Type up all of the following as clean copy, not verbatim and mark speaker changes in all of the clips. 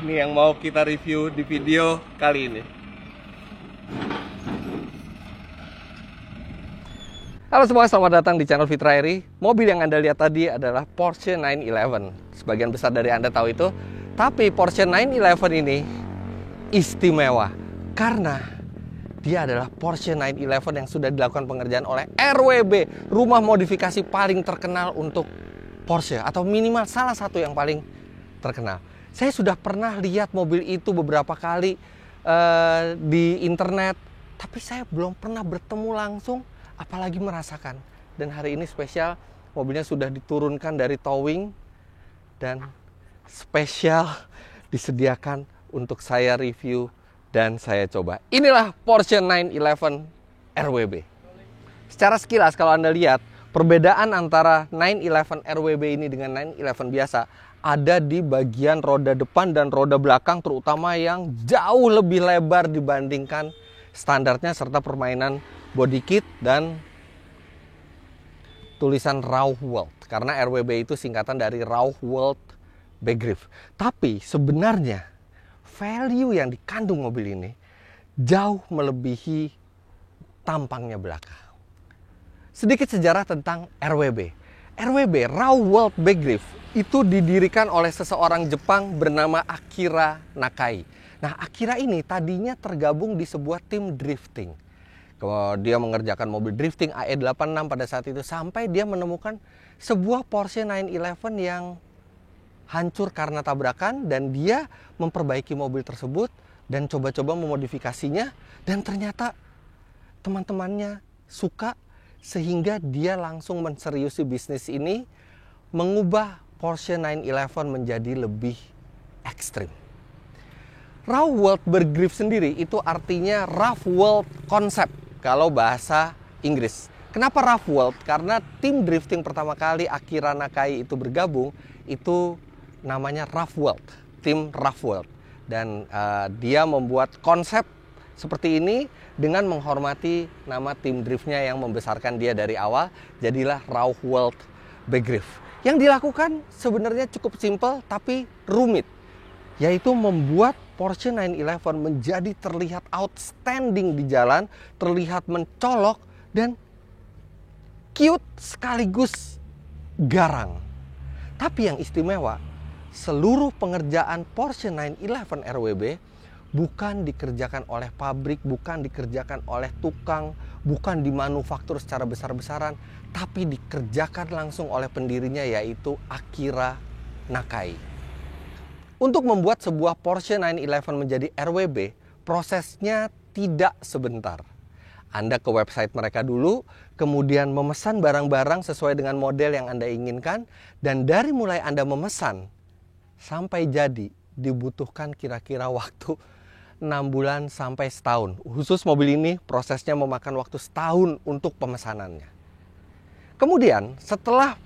Speaker 1: Ini yang mau kita review di video kali ini. Halo semua, selamat datang di channel Fitra Eri. Mobil yang Anda lihat tadi adalah Porsche 911. Sebagian besar dari Anda tahu itu. Tapi Porsche 911 ini istimewa karena dia adalah Porsche 911 yang sudah dilakukan pengerjaan oleh RWB, rumah modifikasi paling terkenal untuk Porsche, atau minimal salah satu yang paling terkenal. Saya sudah pernah lihat mobil itu beberapa kali di internet, tapi saya belum pernah bertemu langsung, apalagi merasakan. Dan hari ini spesial, mobilnya sudah diturunkan dari towing dan spesial disediakan untuk saya review dan saya coba. Inilah Porsche 911 RWB. Secara sekilas kalau Anda lihat, perbedaan antara 911 RWB ini dengan 911 biasa ada di bagian roda depan dan roda belakang, terutama yang jauh lebih lebar dibandingkan standarnya, serta permainan body kit dan tulisan Rauhwald, karena RWB itu singkatan dari Rauhwald Begriff. Tapi sebenarnya value yang dikandung mobil ini jauh melebihi tampangnya belaka. Sedikit sejarah tentang RWB. RWB, Rauhwald Begriff, itu didirikan oleh seseorang Jepang bernama Akira Nakai. Nah, Akira ini tadinya tergabung di sebuah tim drifting. Dia mengerjakan mobil drifting AE86 pada saat itu, sampai dia menemukan sebuah Porsche 911 yang hancur karena tabrakan, dan dia memperbaiki mobil tersebut dan coba-coba memodifikasinya, dan ternyata teman-temannya suka, sehingga dia langsung menseriusi bisnis ini, mengubah Porsche 911 menjadi lebih ekstrim. Rauhwald Begriff sendiri itu artinya rough world concept kalau bahasa Inggris. Kenapa rough world? Karena tim drifting pertama kali Akira Nakai itu bergabung, itu namanya Rauhwald, tim Rauhwald. Dan dia membuat konsep seperti ini dengan menghormati nama tim driftnya yang membesarkan dia dari awal, jadilah Rauhwald Begriff. Yang dilakukan sebenarnya cukup simpel tapi rumit, yaitu membuat Porsche 911 menjadi terlihat outstanding di jalan, terlihat mencolok dan cute sekaligus garang. Tapi yang istimewa, seluruh pengerjaan Porsche 911 RWB bukan dikerjakan oleh pabrik, bukan dikerjakan oleh tukang, bukan dimanufaktur secara besar-besaran, tapi dikerjakan langsung oleh pendirinya, yaitu Akira Nakai. Untuk membuat sebuah Porsche 911 menjadi RWB, prosesnya tidak sebentar. Anda ke website mereka dulu, kemudian memesan barang-barang sesuai dengan model yang Anda inginkan, dan dari mulai Anda memesan sampai jadi dibutuhkan kira-kira waktu 6 bulan sampai setahun. Khusus mobil ini prosesnya memakan waktu setahun untuk pemesanannya. Kemudian setelah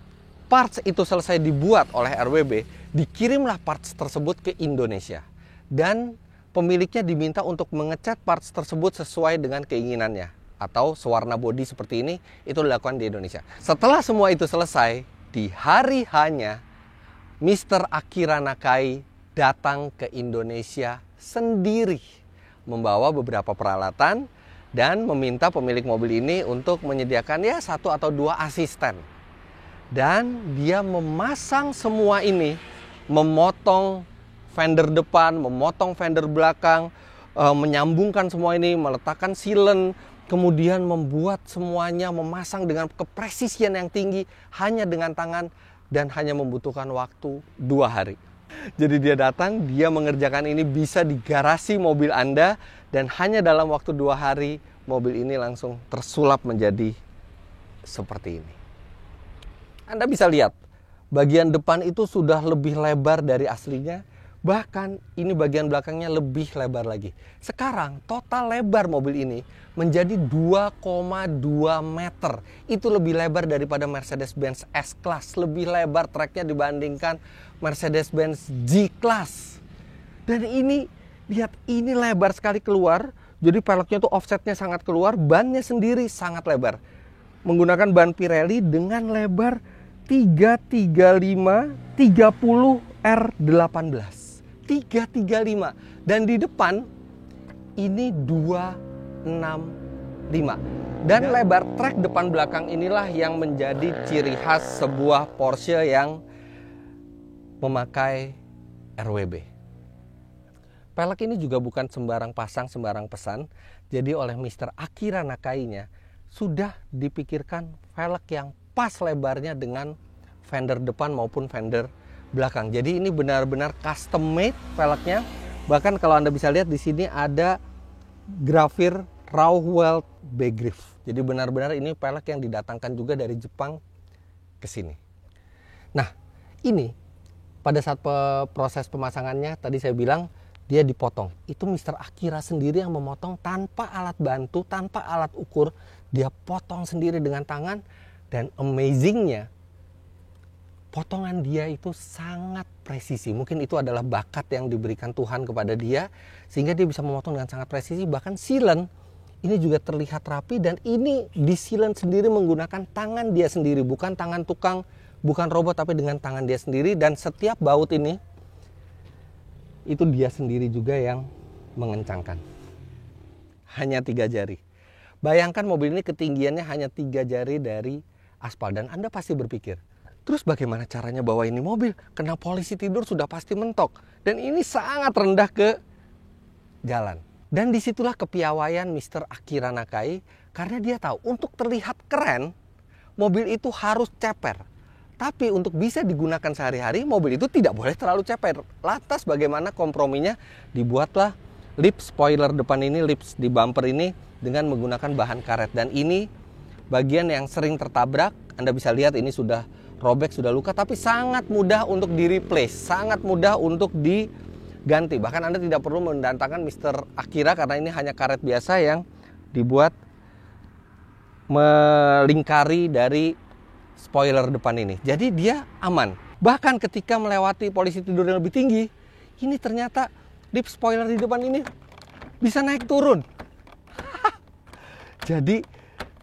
Speaker 1: parts itu selesai dibuat oleh RWB, dikirimlah parts tersebut ke Indonesia. Dan pemiliknya diminta untuk mengecat parts tersebut sesuai dengan keinginannya. Atau sewarna bodi seperti ini, itu dilakukan di Indonesia. Setelah semua itu selesai, di hari hanya Mr. Akira Nakai datang ke Indonesia sendiri, membawa beberapa peralatan dan meminta pemilik mobil ini untuk menyediakan satu atau dua asisten. Dan dia memasang semua ini, memotong fender depan, memotong fender belakang, menyambungkan semua ini, meletakkan silen, kemudian membuat semuanya, memasang dengan kepresisian yang tinggi hanya dengan tangan, dan hanya membutuhkan waktu 2 hari. Jadi dia datang, dia mengerjakan ini bisa di garasi mobil Anda, dan hanya dalam waktu 2 hari mobil ini langsung tersulap menjadi seperti ini. Anda bisa lihat bagian depan itu sudah lebih lebar dari aslinya, bahkan ini bagian belakangnya lebih lebar lagi. Sekarang total lebar mobil ini menjadi 2,2 meter. Itu lebih lebar daripada Mercedes-Benz S-Class, lebih lebar treknya dibandingkan Mercedes-Benz G-Class. Dan ini, lihat, ini lebar sekali keluar. Jadi peleknya tuh offsetnya sangat keluar, bannya sendiri sangat lebar. Menggunakan ban Pirelli dengan lebar 335 30 R18. 335 dan di depan ini 265. Dan lebar trek depan belakang inilah yang menjadi ciri khas sebuah Porsche yang memakai RWB. Pelek ini juga bukan sembarang pasang, sembarang pesan. Jadi oleh Mr. Akira Nakai-nya sudah dipikirkan velg yang pas lebarnya dengan fender depan maupun fender belakang. Jadi ini benar-benar custom made velgnya. Bahkan kalau Anda bisa lihat di sini ada grafir Rauwelt Begriff. Jadi benar-benar ini velg yang didatangkan juga dari Jepang ke sini. Nah, ini pada saat proses pemasangannya tadi saya bilang dia dipotong. Itu Mr. Akira sendiri yang memotong tanpa alat bantu, tanpa alat ukur. Dia potong sendiri dengan tangan. Dan amazingnya, potongan dia itu sangat presisi. Mungkin itu adalah bakat yang diberikan Tuhan kepada dia. Sehingga dia bisa memotong dengan sangat presisi. Bahkan silen ini juga terlihat rapi. Dan ini disilen sendiri menggunakan tangan dia sendiri. Bukan tangan tukang, bukan robot, tapi dengan tangan dia sendiri. Dan setiap baut ini, itu dia sendiri juga yang mengencangkan. Hanya 3 jari. Bayangkan mobil ini ketinggiannya hanya 3 jari dari aspal. Dan Anda pasti berpikir, terus bagaimana caranya bawa ini mobil? Kena polisi tidur sudah pasti mentok. Dan ini sangat rendah ke jalan. Dan disitulah kepiawaian Mr. Akira Nakai. Karena dia tahu untuk terlihat keren, mobil itu harus ceper. Tapi untuk bisa digunakan sehari-hari, mobil itu tidak boleh terlalu ceper. Lantas bagaimana komprominya? Dibuatlah lip spoiler depan ini, lips di bumper ini dengan menggunakan bahan karet. Dan ini bagian yang sering tertabrak. Anda bisa lihat ini sudah robek, sudah luka. Tapi sangat mudah untuk di-replace, sangat mudah untuk diganti. Bahkan Anda tidak perlu mendatangkan Mr. Akira karena ini hanya karet biasa yang dibuat melingkari dari spoiler depan ini. Jadi dia aman. Bahkan ketika melewati polisi tidur yang lebih tinggi, ini ternyata lip spoiler di depan ini bisa naik turun. Jadi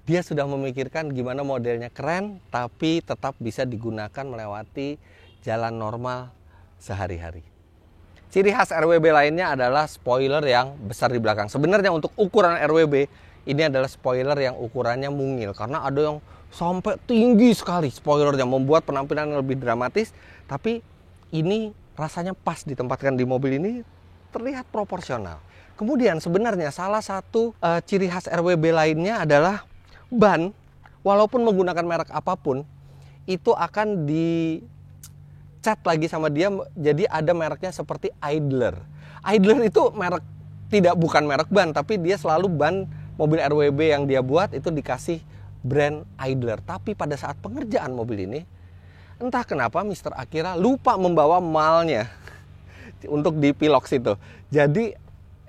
Speaker 1: dia sudah memikirkan gimana modelnya keren, tapi tetap bisa digunakan melewati jalan normal sehari-hari. Ciri khas RWB lainnya adalah spoiler yang besar di belakang. Sebenarnya untuk ukuran RWB, ini adalah spoiler yang ukurannya mungil. Karena ada yang sampai tinggi sekali spoilernya, membuat penampilan yang lebih dramatis. Tapi ini rasanya pas ditempatkan di mobil ini, terlihat proporsional. Kemudian sebenarnya salah satu ciri khas RWB lainnya adalah ban. Walaupun menggunakan merek apapun, itu akan dicat lagi sama dia. Jadi ada mereknya seperti Idler. Idler itu merek, bukan merek ban, tapi dia selalu ban mobil RWB yang dia buat itu dikasih brand Idler. Tapi pada saat pengerjaan mobil ini, entah kenapa Mr. Akira lupa membawa malnya untuk di pilox itu. Jadi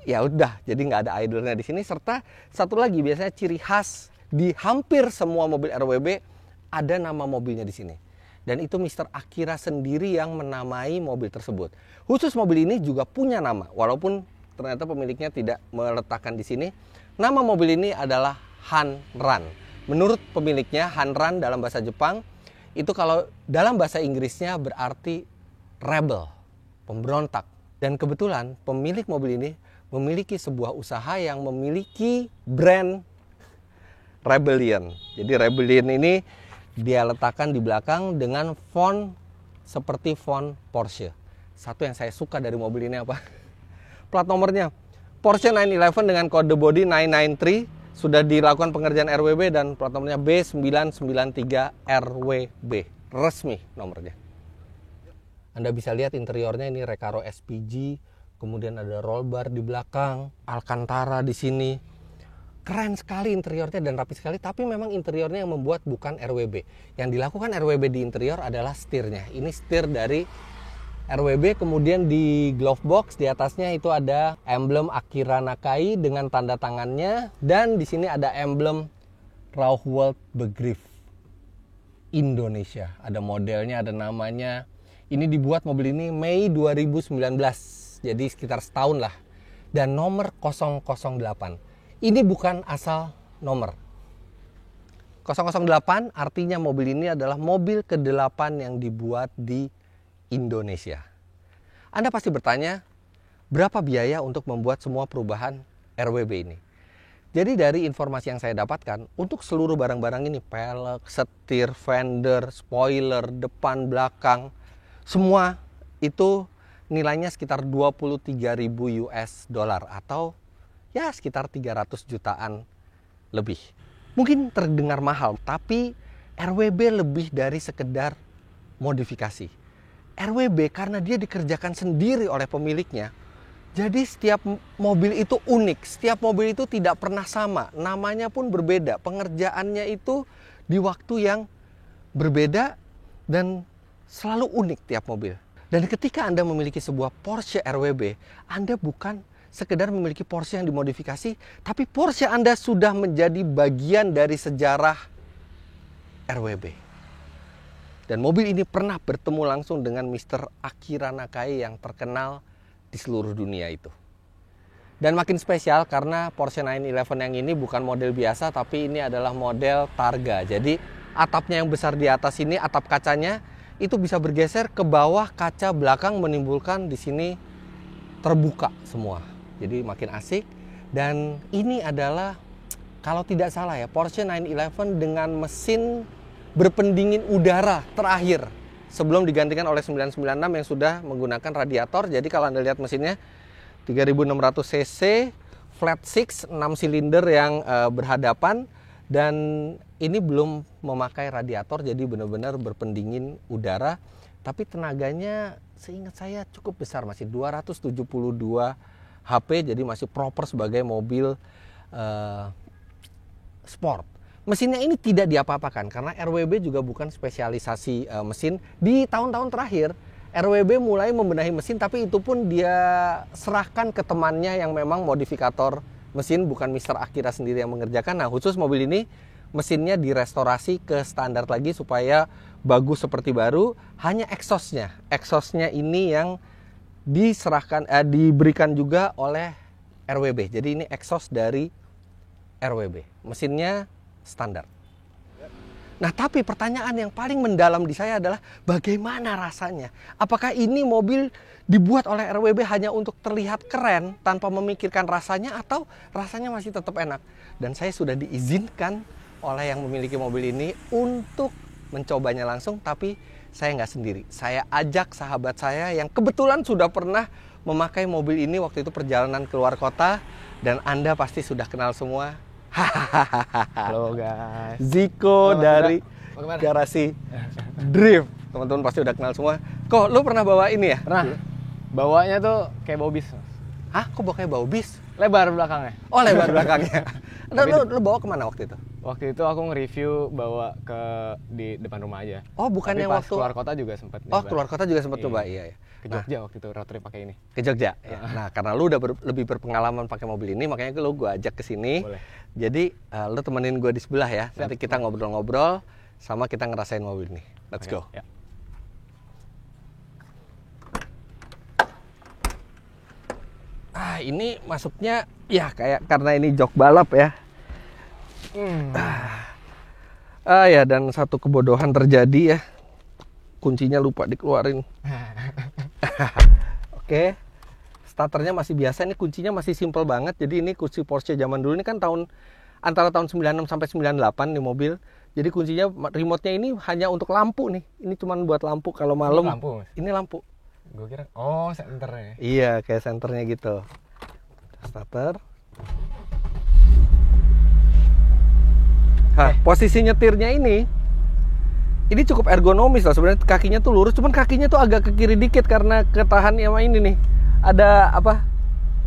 Speaker 1: ya udah, jadi nggak ada Idlernya di sini. Serta satu lagi, biasanya ciri khas di hampir semua mobil RWB ada nama mobilnya di sini. Dan itu Mr. Akira sendiri yang menamai mobil tersebut. Khusus mobil ini juga punya nama, walaupun ternyata pemiliknya tidak meletakkan di sini. Nama mobil ini adalah Hanran. Menurut pemiliknya, Hanran dalam bahasa Jepang, itu kalau dalam bahasa Inggrisnya berarti rebel, pemberontak. Dan kebetulan pemilik mobil ini memiliki sebuah usaha yang memiliki brand Rebellion. Jadi Rebellion ini dia letakkan di belakang dengan font seperti font Porsche. Satu yang saya suka dari mobil ini apa? Plat nomornya Porsche 911 dengan kode bodi 993. Sudah dilakukan pengerjaan RWB dan plat nomornya B993 RWB. Resmi nomornya. Anda bisa lihat interiornya, ini Recaro SPG, kemudian ada roll bar di belakang, Alcantara di sini. Keren sekali interiornya dan rapi sekali, tapi memang interiornya yang membuat bukan RWB. Yang dilakukan RWB di interior adalah setirnya. Ini setir dari RWB, kemudian di glove box di atasnya itu ada emblem Akira Nakai dengan tanda tangannya, dan di sini ada emblem Rauwelt Begriff Indonesia. Ada modelnya, ada namanya. Ini dibuat mobil ini Mei 2019, jadi sekitar setahun lah. Dan nomor 008. Ini bukan asal nomor. 008 artinya mobil ini adalah mobil ke-8 yang dibuat di Indonesia. Anda pasti bertanya, berapa biaya untuk membuat semua perubahan RWB ini? Jadi dari informasi yang saya dapatkan, untuk seluruh barang-barang ini, pelek, setir, fender, spoiler, depan, belakang, semua itu nilainya sekitar 23.000 US dollar atau ya sekitar 300 jutaan lebih. Mungkin terdengar mahal, tapi RWB lebih dari sekedar modifikasi. RWB karena dia dikerjakan sendiri oleh pemiliknya, jadi setiap mobil itu unik, setiap mobil itu tidak pernah sama, namanya pun berbeda, pengerjaannya itu di waktu yang berbeda dan selalu unik tiap mobil. Dan ketika Anda memiliki sebuah Porsche RWB, Anda bukan sekedar memiliki Porsche yang dimodifikasi, tapi Porsche Anda sudah menjadi bagian dari sejarah RWB. Dan mobil ini pernah bertemu langsung dengan Mr. Akira Nakai yang terkenal di seluruh dunia itu. Dan makin spesial karena Porsche 911 yang ini bukan model biasa, tapi ini adalah model Targa. Jadi atapnya yang besar di atas ini, atap kacanya itu bisa bergeser ke bawah, kaca belakang menimbulkan di sini terbuka semua. Jadi makin asik. Dan ini adalah, kalau tidak salah ya, Porsche 911 dengan mesin berpendingin udara terakhir sebelum digantikan oleh 996 yang sudah menggunakan radiator. Jadi kalau Anda lihat mesinnya 3600 cc, flat six, 6 silinder yang berhadapan, dan ini belum memakai radiator, jadi benar-benar berpendingin udara. Tapi tenaganya seingat saya cukup besar, masih 272 HP, jadi masih proper sebagai mobil sport. Mesinnya ini tidak diapa-apakan karena RWB juga bukan spesialisasi mesin. Di tahun-tahun terakhir RWB mulai membenahi mesin, tapi itu pun dia serahkan ke temannya yang memang modifikator mesin, bukan Mr. Akira sendiri yang mengerjakan. Nah, khusus mobil ini mesinnya direstorasi ke standar lagi supaya bagus seperti baru. Hanya exhaustnya ini yang diberikan juga oleh RWB. Jadi ini exhaust dari RWB. Mesinnya standar. Nah, tapi pertanyaan yang paling mendalam di saya adalah bagaimana rasanya? Apakah ini mobil dibuat oleh RWB hanya untuk terlihat keren tanpa memikirkan rasanya, atau rasanya masih tetap enak? Dan saya sudah diizinkan oleh yang memiliki mobil ini untuk mencobanya langsung, tapi saya nggak sendiri. Saya ajak sahabat saya yang kebetulan sudah pernah memakai mobil ini waktu itu perjalanan keluar kota, dan Anda pasti sudah kenal semua.
Speaker 2: Halo guys,
Speaker 1: Ziko dari Garasi Drift. Teman-teman pasti udah kenal semua. Kok lu pernah bawa ini ya?
Speaker 2: Pernah. Bawanya tuh kayak bau bis.
Speaker 1: Hah? Kok bawa kayak bau bis?
Speaker 2: Lebar belakangnya.
Speaker 1: Oh, lebar belakangnya. Lu bawa kemana waktu itu?
Speaker 2: Waktu itu aku nge-review bawa di depan rumah aja.
Speaker 1: Oh, bukan yang waktu
Speaker 2: keluar kota juga sempat.
Speaker 1: Oh, keluar kota juga sempat coba, iya.
Speaker 2: Ke Jogja waktu itu road trip pakai ini.
Speaker 1: Ke Jogja. Ya. Nah, karena lu udah lebih berpengalaman pakai mobil ini, makanya lu gua ajak ke sini.
Speaker 2: Boleh.
Speaker 1: Jadi, lu temenin gua di sebelah ya.
Speaker 2: Siap.
Speaker 1: Nanti kita ngobrol-ngobrol sama kita ngerasain mobil ini. Let's go.
Speaker 2: Ya.
Speaker 1: Ini masuknya ya kayak karena ini jok balap ya. Ya, dan satu kebodohan terjadi ya. Kuncinya lupa dikeluarin. Oke. Starternya masih biasa, ini kuncinya masih simple banget. Jadi ini kunci Porsche zaman dulu, ini kan antara tahun 96 sampai 98 nih mobil. Jadi kuncinya, remote-nya ini hanya untuk lampu nih. Ini cuma buat lampu kalau malam.
Speaker 2: Lampu, Mas?
Speaker 1: Ini lampu.
Speaker 2: Gue kira, oh senternya.
Speaker 1: Iya, kayak senternya gitu. Starter. Posisi nyetirnya ini cukup ergonomis lah sebenarnya. Kakinya tuh lurus, cuman kakinya tuh agak ke kiri dikit karena ketahan sama ini nih. Ada apa?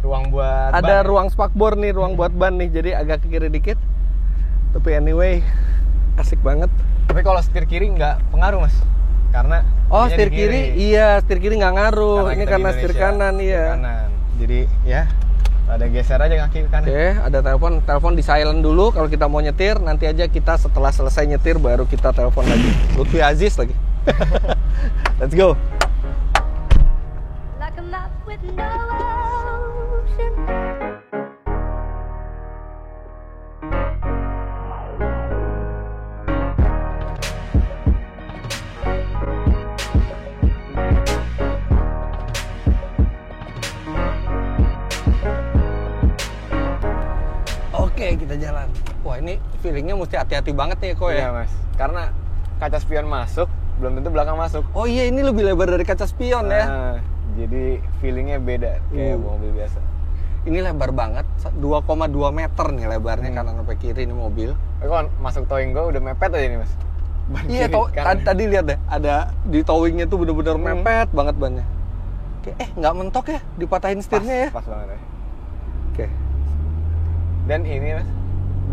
Speaker 2: Ruang buat
Speaker 1: Ada
Speaker 2: ban,
Speaker 1: ruang spakbor nih, ruang buat ban nih. Jadi agak ke kiri dikit. Tapi anyway, asik banget.
Speaker 2: Tapi kalau setir kiri nggak pengaruh, Mas. Karena
Speaker 1: setir kiri, iya, setir kiri nggak ngaruh. Ini karena setir kanan, iya.
Speaker 2: Kanan. Jadi ya ada geser aja kaki ke kanan.
Speaker 1: Oke, ada telepon di silent dulu kalau kita mau nyetir. Nanti aja kita setelah selesai nyetir baru kita telepon lagi. Lutfi Aziz lagi. Let's go.
Speaker 3: Like a map with no ocean.
Speaker 1: feelingnya mesti hati-hati banget nih kok
Speaker 2: Iya
Speaker 1: ya.
Speaker 2: mas, karena kaca spion masuk, belum tentu belakang masuk.
Speaker 1: Oh iya, ini lebih lebar dari kaca spion ya.
Speaker 2: Nah, jadi feelingnya beda kayak mobil biasa.
Speaker 1: Ini lebar banget, 2,2 meter nih lebarnya kanan sampai kiri ini mobil.
Speaker 2: Kok masuk towing gue udah mepet aja nih mas. Ban
Speaker 1: Iya,
Speaker 2: kiri, kanan.
Speaker 1: tadi lihat deh, ada di towingnya tuh bener-bener mepet banget bannya. Oke, nggak mentok ya, dipatahin setirnya ya.
Speaker 2: Pas banget ya.
Speaker 1: Oke,
Speaker 2: Dan ini mas,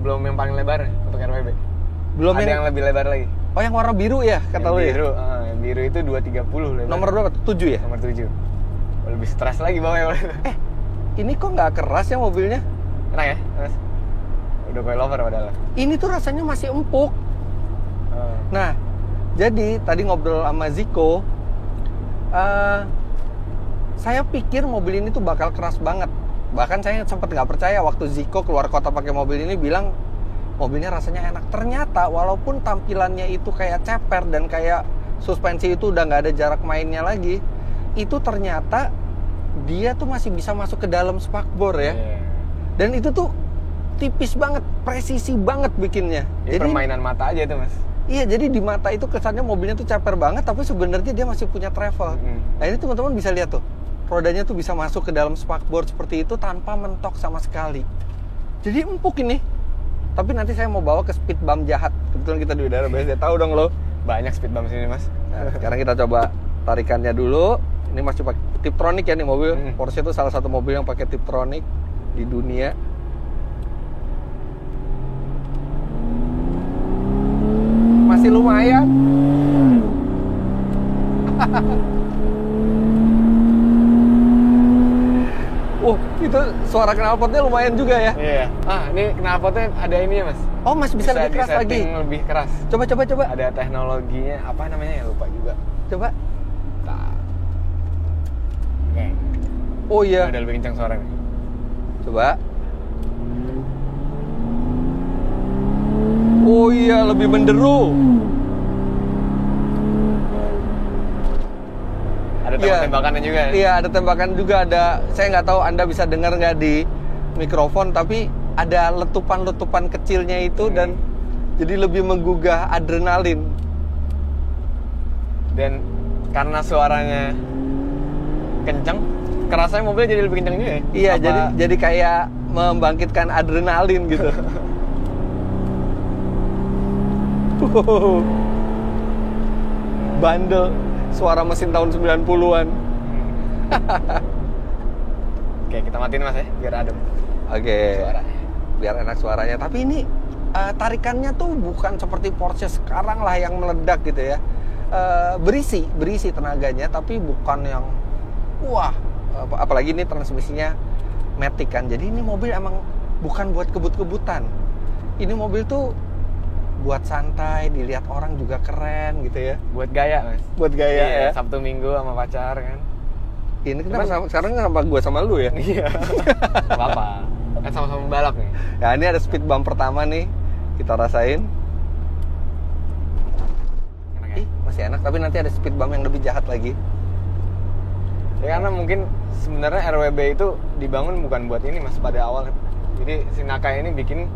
Speaker 2: belum yang paling lebar untuk RWB.
Speaker 1: belum
Speaker 2: Ada yang lebih lebar lagi.
Speaker 1: Oh yang warna biru ya kata
Speaker 2: Yang
Speaker 1: lu ya.
Speaker 2: biru, yang biru itu 230 lebar.
Speaker 1: Nomor berapa? 7 ya.
Speaker 2: Nomor 7. Lebih stres lagi bawahnya.
Speaker 1: Ini kok nggak keras ya mobilnya?
Speaker 2: Enak ya mas? Udah coilover padahal.
Speaker 1: Ini tuh rasanya masih empuk.
Speaker 2: Oh.
Speaker 1: Nah, jadi tadi ngobrol sama Ziko, saya pikir mobil ini tuh bakal keras banget. Bahkan saya sempat nggak percaya waktu Ziko keluar kota pakai mobil ini, bilang mobilnya rasanya enak. Ternyata walaupun tampilannya itu kayak ceper dan kayak suspensi itu udah nggak ada jarak mainnya lagi, itu ternyata dia tuh masih bisa masuk ke dalam spakbor ya.
Speaker 2: Iya.
Speaker 1: Dan itu tuh tipis banget, presisi banget bikinnya.
Speaker 2: Ini permainan mata aja tuh mas.
Speaker 1: Iya, jadi di mata itu kesannya mobilnya tuh caper banget, tapi sebenarnya dia masih punya travel. Nah ini teman-teman bisa lihat tuh, rodanya tuh bisa masuk ke dalam spakbor seperti itu tanpa mentok sama sekali. Jadi empuk ini. Tapi nanti saya mau bawa ke speed bump jahat. Kebetulan kita di daerah BSD, tahu dong lo.
Speaker 2: Banyak speed bump sini mas.
Speaker 1: Nah, sekarang kita coba tarikannya dulu. Ini masih pakai Tiptronic ya nih mobil. Porsche itu salah satu mobil yang pakai Tiptronic di dunia. Masih lumayan. Itu suara knalpotnya lumayan juga ya.
Speaker 2: Iya. Ini knalpotnya ada ininya mas.
Speaker 1: Oh, masih bisa lebih keras lagi.
Speaker 2: Disetting lebih keras.
Speaker 1: Coba.
Speaker 2: Ada teknologinya, apa namanya ya lupa juga.
Speaker 1: Coba.
Speaker 2: Oke.
Speaker 1: Oh iya.
Speaker 2: Udah lebih kencang suaranya.
Speaker 1: Coba. Oh iya, lebih menderu.
Speaker 2: Ada tembak-tembakannya juga.
Speaker 1: Iya, ada tembakan juga. Saya nggak tahu Anda bisa dengar nggak di mikrofon, tapi ada letupan-letupan kecilnya itu dan jadi lebih menggugah adrenalin.
Speaker 2: Dan karena suaranya kenceng, kerasanya mobilnya jadi lebih kenceng juga ya?
Speaker 1: Iya, jadi kayak membangkitkan adrenalin gitu. Bandel suara mesin tahun 90-an.
Speaker 2: Oke, kita matiin mas ya, biar adem.
Speaker 1: Oke.
Speaker 2: Suaranya.
Speaker 1: Biar enak suaranya. Tapi ini tarikannya tuh bukan seperti Porsche sekarang lah yang meledak gitu ya. Berisi tenaganya, tapi bukan yang wah. Apalagi ini transmisinya matic kan. Jadi ini mobil emang bukan buat kebut-kebutan. Ini mobil tuh buat santai, dilihat orang juga keren gitu ya.
Speaker 2: Buat gaya mas.
Speaker 1: Buat gaya ya.
Speaker 2: Sabtu Minggu sama pacar kan.
Speaker 1: Ini kenapa sekarang sama gue sama lu ya?
Speaker 2: Iya. Apa-apa. Kan sama-sama balap nih.
Speaker 1: Ya ini ada speed bump pertama nih. Kita rasain.
Speaker 2: Enak ya?
Speaker 1: Masih enak, tapi nanti ada speed bump yang lebih jahat lagi.
Speaker 2: Ya karena mungkin sebenarnya RWB itu dibangun bukan buat ini mas pada awal. Jadi si Nakai ini bikin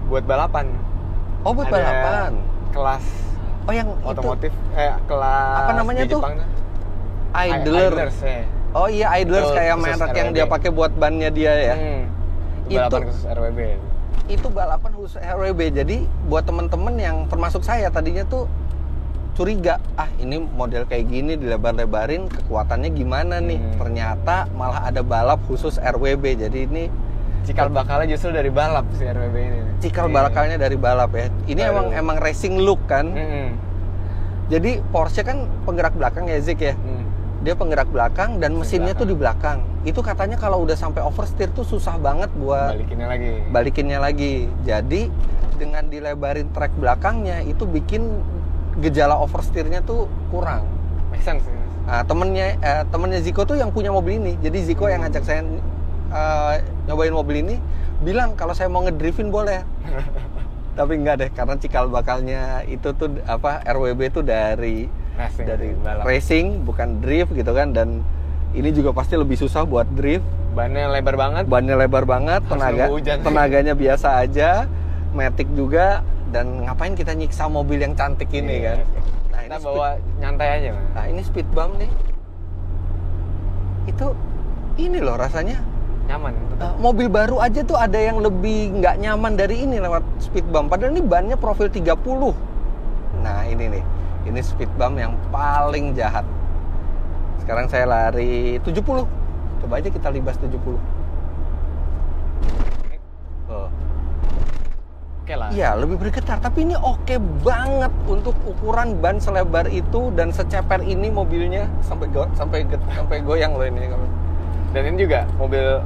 Speaker 2: buat balapan.
Speaker 1: Oh, buat
Speaker 2: Ada
Speaker 1: balapan.
Speaker 2: Kelas
Speaker 1: Oh, yang
Speaker 2: otomotif kelas
Speaker 1: apa namanya
Speaker 2: di
Speaker 1: tuh?
Speaker 2: Jepang,
Speaker 1: Idlers.
Speaker 2: ya.
Speaker 1: Oh iya, Idlers
Speaker 2: Itu
Speaker 1: kayak
Speaker 2: khusus
Speaker 1: merek yang
Speaker 2: RWB.
Speaker 1: dia pakai buat bannya dia ya.
Speaker 2: Itu balapan khusus RWB.
Speaker 1: Itu balapan khusus RWB. Jadi buat temen-temen yang termasuk saya tadinya tuh curiga, ini model kayak gini dilebar-lebarin kekuatannya gimana nih? Ternyata malah ada balap khusus RWB. Jadi ini
Speaker 2: Cikal bakalnya justru dari balap si RWB ini.
Speaker 1: cikal bakalnya dari balap ya. Ini emang racing look kan. Jadi Porsche kan penggerak belakang ya Zik ya. Dia penggerak belakang dan mesinnya tuh di belakang. Itu katanya kalau udah sampai oversteer tuh susah banget buat balikinnya lagi. Jadi dengan dilebarin trek belakangnya itu bikin gejala oversteernya tuh kurang.
Speaker 2: Make sense.
Speaker 1: Nah, temennya Ziko tuh yang punya mobil ini. Jadi Ziko yang ngajak saya nyobain mobil ini, bilang kalau saya mau ngedriftin boleh. Tapi enggak deh, karena cikal bakalnya itu tuh RWB tuh dari racing bukan drift gitu kan. Dan ini juga pasti lebih susah buat drift.
Speaker 2: Bannya lebar banget,
Speaker 1: tenaganya biasa aja. matic juga, dan ngapain kita nyiksa mobil yang cantik ini kan. Nah,
Speaker 2: Kita bawa nyantai aja, Mas.
Speaker 1: Nah, ini speed bump nih. Itu ini loh rasanya.
Speaker 2: Nyaman.
Speaker 1: Mobil baru aja tuh ada yang lebih nggak nyaman dari ini lewat speed bump. Padahal ini bannya profil 30. Nah, ini nih. Ini speed bump yang paling jahat. Sekarang saya lari 70. Coba aja kita libas 70. Oh.
Speaker 2: Oke lah.
Speaker 1: Iya, lebih bergetar. Tapi ini oke banget untuk ukuran ban selebar itu dan seceper ini mobilnya sampai goyang loh ini.
Speaker 2: Dan ini juga mobil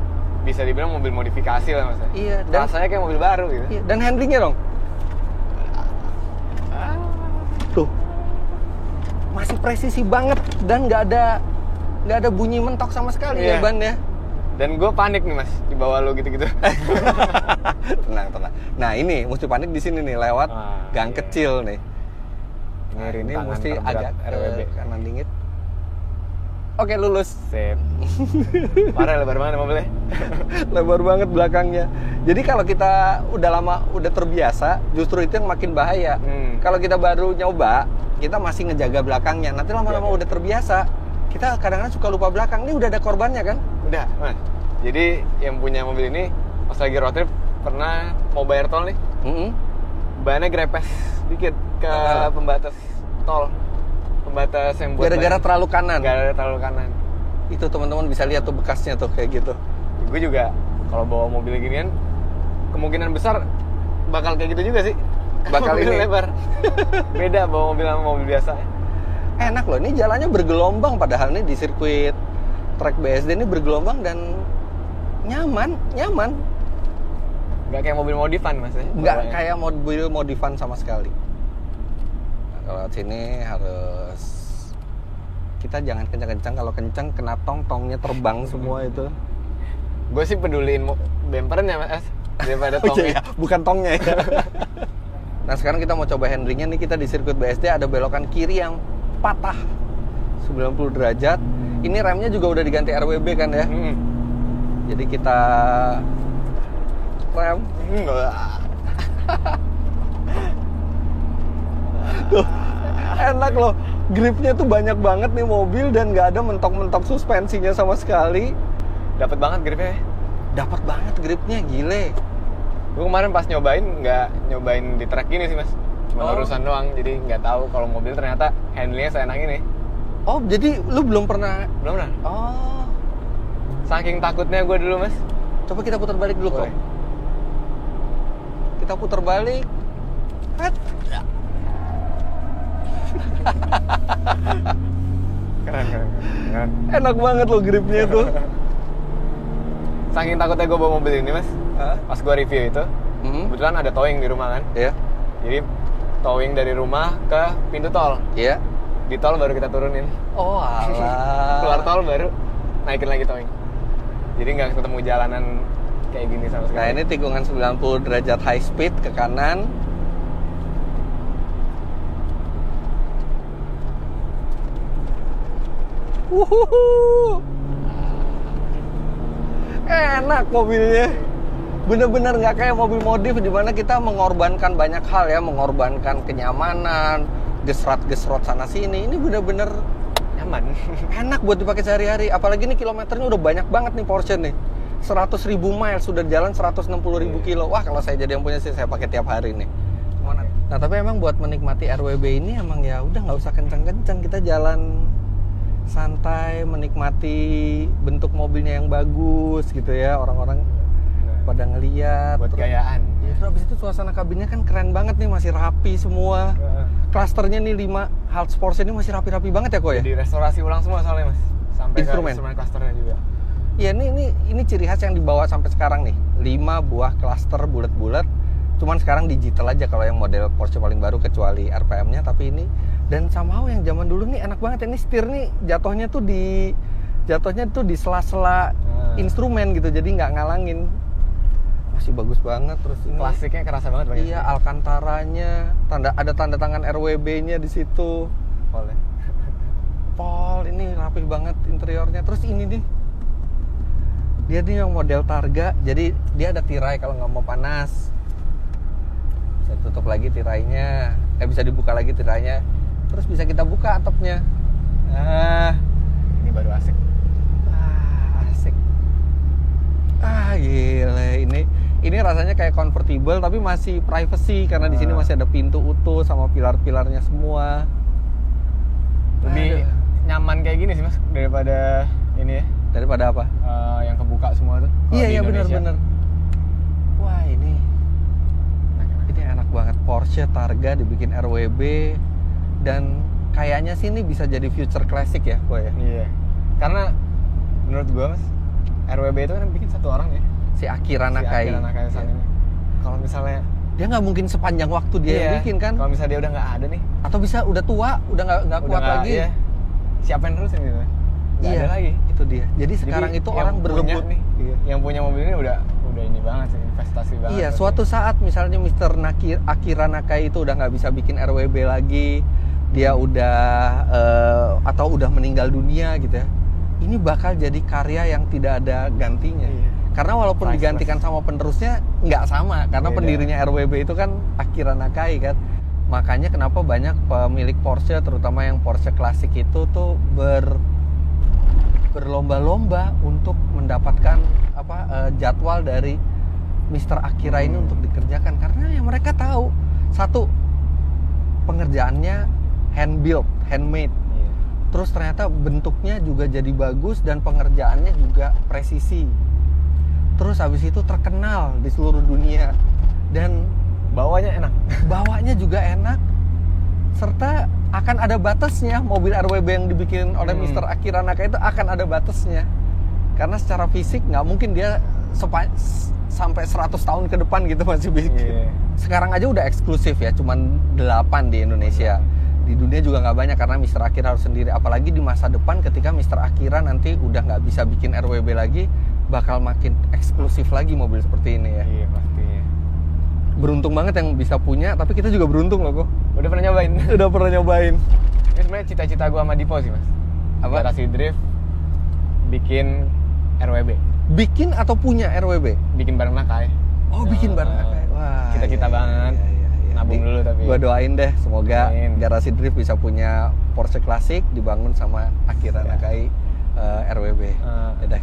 Speaker 2: bisa dibilang mobil modifikasi lah, Mas.
Speaker 1: Iya, dan
Speaker 2: rasanya kayak mobil baru gitu.
Speaker 1: iya, dan handlingnya dong. Tuh. Masih presisi banget dan nggak ada bunyi mentok sama sekali ya bannya.
Speaker 2: Dan gue panik nih, Mas, di bawah lo gitu-gitu.
Speaker 1: Tenang. Nah, ini mesti panik di sini nih lewat gang kecil nih. Nah, ini mesti agak
Speaker 2: RWB
Speaker 1: kanan dingin. Oke, lulus.
Speaker 2: Sip. Parah, lebar banget mobilnya.
Speaker 1: Lebar banget belakangnya. Jadi kalau kita udah terbiasa, justru itu yang makin bahaya. Kalau kita baru nyoba, kita masih ngejaga belakangnya. Nanti lama-lama udah terbiasa, kita kadang-kadang suka lupa belakang. Ini udah ada korbannya kan?
Speaker 2: Udah, Mas. Jadi yang punya mobil ini pas lagi road trip pernah mau bayar tol nih. Bannya grepes dikit ke pembatas tol. Pembatas yang buat
Speaker 1: gara-gara terlalu kanan.
Speaker 2: Gara-gara terlalu kanan.
Speaker 1: Itu teman-teman bisa lihat tuh bekasnya tuh kayak gitu.
Speaker 2: Gue juga kalau bawa mobil ginian kemungkinan besar bakal kayak gitu juga sih.
Speaker 1: Bakal
Speaker 2: mobil
Speaker 1: ini
Speaker 2: lebar. Beda bawa mobil sama mobil biasa.
Speaker 1: Enak loh, ini jalannya bergelombang padahal nih di sirkuit track BSD ini bergelombang dan nyaman.
Speaker 2: Nggak kayak mobil modifan, Mas.
Speaker 1: Nggak kayak mobil modifan sama sekali. Nah, kalau sini harus kita jangan kencang-kencang, kalau kencang kena tongnya terbang semua itu.
Speaker 2: Gue sih peduliin bempernya, Mas, daripada tongnya.
Speaker 1: Iya, bukan tongnya ya. Nah, sekarang kita mau coba handlingnya nih. Kita di sirkuit BSD ada belokan kiri yang patah 90 derajat. Ini remnya juga udah diganti RWB kan ya. Jadi kita rem. Tuh, enak loh. Gripnya tuh banyak banget nih mobil dan nggak ada mentok-mentok suspensinya sama sekali.
Speaker 2: Dapat banget gripnya.
Speaker 1: Dapat banget gripnya, gile.
Speaker 2: Gue kemarin pas nyobain nggak nyobain di track gini sih, Mas. Cuma urusan doang, jadi nggak tahu kalau mobil ternyata handlingnya seenak ini.
Speaker 1: Oh, jadi lu belum pernah?
Speaker 2: Belum pernah.
Speaker 1: Oh,
Speaker 2: Saking takutnya gue dulu, Mas.
Speaker 1: coba kita putar balik dulu kok. Kita putar balik.
Speaker 2: Keren.
Speaker 1: Enak banget loh gripnya tuh.
Speaker 2: Saking takutnya gue bawa mobil ini, Mas. Pas gue review itu, kebetulan ada towing di rumah kan.
Speaker 1: Iya.
Speaker 2: Jadi towing dari rumah ke pintu tol.
Speaker 1: Iya.
Speaker 2: Di tol baru kita turunin.
Speaker 1: Oh alah.
Speaker 2: Keluar tol baru naikin lagi towing. Jadi nggak ketemu jalanan kayak gini sama sekali.
Speaker 1: Nah, ini tikungan 90 derajat high speed ke kanan. Wuhuhu. Enak mobilnya. Bener-bener nggak kayak mobil modif di mana kita mengorbankan banyak hal ya, mengorbankan kenyamanan, gesrot sana sini. Ini bener-bener
Speaker 2: nyaman.
Speaker 1: Enak buat dipakai sehari-hari. Apalagi nih kilometernya udah banyak banget nih Porsche nih. 100.000 miles, sudah jalan 160.000 kilo. Wah, kalau saya jadi yang punya sih saya pakai tiap hari nih. Nah, tapi emang buat menikmati RWB ini emang ya udah nggak usah kencang-kencang, kita jalan santai, menikmati bentuk mobilnya yang bagus gitu ya, orang-orang pada ngeliat.
Speaker 2: Buat gayaan.
Speaker 1: Ya, terus abis itu suasana kabinnya kan keren banget nih, masih rapi semua. Clusternya nih 5 Hult Sports ini masih rapi-rapi banget ya kok ya?
Speaker 2: Jadi restorasi ulang semua soalnya, Mas. Sampai
Speaker 1: Instrumen.
Speaker 2: ke instrumen clusternya juga.
Speaker 1: Iya, ini ciri khas yang dibawa sampai sekarang nih. 5 buah cluster bulat-bulat. Cuman sekarang digital aja kalau yang model Porsche paling baru kecuali RPM-nya, tapi ini dan somehow yang zaman dulu nih enak banget. Ini setir nih jatuhnya tuh di sela-sela instrumen gitu. Jadi nggak ngalangin. Masih bagus banget. Terus ini
Speaker 2: Klasiknya kerasa banget pakai.
Speaker 1: Iya, Alcantara-nya, ada tanda tangan RWB-nya di situ. Pol, ini rapih banget interiornya. Terus ini nih, dia nih yang model Targa, jadi dia ada tirai kalau nggak mau panas. Bisa tutup lagi tirainya, bisa dibuka lagi tirainya, terus bisa kita buka atapnya.
Speaker 2: Ini baru asik.
Speaker 1: Asik. Gile, ini rasanya kayak convertible tapi masih privacy karena di sini masih ada pintu utuh sama pilar-pilarnya semua.
Speaker 2: Lebih nyaman kayak gini sih mas daripada ini ya.
Speaker 1: Daripada apa?
Speaker 2: Yang kebuka semua tuh. Kalau di
Speaker 1: Iya
Speaker 2: Indonesia.
Speaker 1: benar-benar. Wah ini enak banget. Porsche Targa dibikin RWB dan kayaknya sih ini bisa jadi future classic ya, kok ya.
Speaker 2: Iya. Karena menurut gua mas, RWB itu kan yang bikin satu orang ya.
Speaker 1: Si Akira Nakai.
Speaker 2: Akira Nakai San ini. Kalau misalnya
Speaker 1: dia nggak mungkin sepanjang waktu dia yang bikin kan?
Speaker 2: Kalau misalnya dia udah nggak ada nih,
Speaker 1: atau bisa udah tua, udah nggak kuat lagi.
Speaker 2: Iya. Siapa yang terusin gitu? Nggak ada lagi.
Speaker 1: Itu dia. Jadi sekarang itu orang berebut
Speaker 2: nih. Iya. Yang punya mobil ini udah ini banget sih, investasi banget.
Speaker 1: Iya, suatu saat misalnya Mr. Akira Nakai itu udah nggak bisa bikin RWB lagi, dia udah atau udah meninggal dunia gitu ya. Ini bakal jadi karya yang tidak ada gantinya. Iya. Karena walaupun digantikan sama penerusnya nggak sama, karena pendirinya RWB itu kan Akira Nakai kan. Makanya kenapa banyak pemilik Porsche, terutama yang Porsche klasik itu tuh berlomba-lomba untuk mendapatkan jadwal dari Mr. Akira ini untuk dikerjakan, karena ya mereka tahu satu, pengerjaannya hand built, handmade. Terus ternyata bentuknya juga jadi bagus dan pengerjaannya juga presisi. Terus habis itu terkenal di seluruh dunia dan bawanya juga enak, serta akan ada batasnya. Mobil RWB yang dibikin oleh Mr. Akira Nakai itu akan ada batasnya, karena secara fisik nggak mungkin dia sampai 100 tahun ke depan gitu masih bikin. Sekarang aja udah eksklusif ya, cuman 8 di Indonesia. Di dunia juga nggak banyak karena Mr. Akira harus sendiri. Apalagi di masa depan ketika Mr. Akira nanti udah nggak bisa bikin RWB lagi, bakal makin eksklusif lagi mobil seperti ini ya.
Speaker 2: Iya pastinya.
Speaker 1: Beruntung banget yang bisa punya, tapi kita juga beruntung loh kok.
Speaker 2: Udah pernah nyobain?
Speaker 1: Udah pernah nyobain.
Speaker 2: Ini sebenarnya cita-cita gue sama Dipo sih mas.
Speaker 1: Apa?
Speaker 2: Garasi drift, bikin RWB.
Speaker 1: Bikin atau punya RWB?
Speaker 2: Bikin bareng Nakai.
Speaker 1: Oh, bikin bareng Nakai. Wah.
Speaker 2: Cita-cita banget. Nabung dulu tapi.
Speaker 1: Gua doain deh, semoga Garasi Drift bisa punya Porsche klasik dibangun sama Akira Nakai RWB. Udah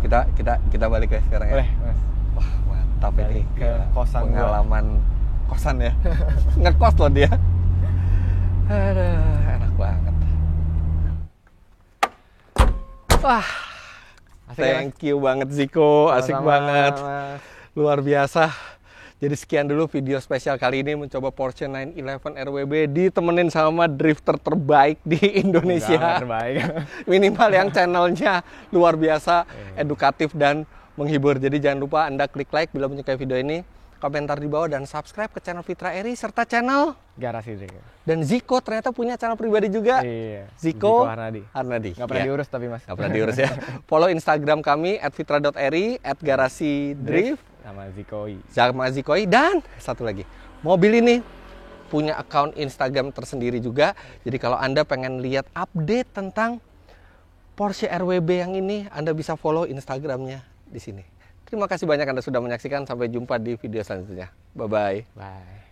Speaker 1: kita balik ya sekarang ya.
Speaker 2: Boleh, mas.
Speaker 1: Wah, mantap
Speaker 2: balik
Speaker 1: ini.
Speaker 2: ke kosan
Speaker 1: pengalaman kosan ya. Ngekos loh dia. Aduh, enak banget. Wah. Thank you banget Ziko, asik banget. Mas. Luar biasa. Jadi sekian dulu video spesial kali ini mencoba Porsche 911 RWB ditemenin sama drifter terbaik di Indonesia.
Speaker 2: Terbaik.
Speaker 1: Minimal yang channelnya luar biasa, edukatif dan menghibur. Jadi jangan lupa Anda klik like bila menyukai video ini, komentar di bawah dan subscribe ke channel Fitra Eri serta channel
Speaker 2: Garasi Drift.
Speaker 1: Dan Ziko ternyata punya channel pribadi juga.
Speaker 2: Iya.
Speaker 1: Ziko
Speaker 2: Harnadi. Gak pernah diurus tapi mas.
Speaker 1: Gak pernah diurus ya. Follow Instagram kami @fitra.eri, @garasi-drift. Sama Zikoi. Dan satu lagi, mobil ini punya akun Instagram tersendiri juga. Jadi kalau Anda pengen lihat update tentang Porsche RWB yang ini, Anda bisa follow Instagramnya di sini. Terima kasih banyak Anda sudah menyaksikan. Sampai jumpa di video selanjutnya. Bye-bye.
Speaker 2: Bye.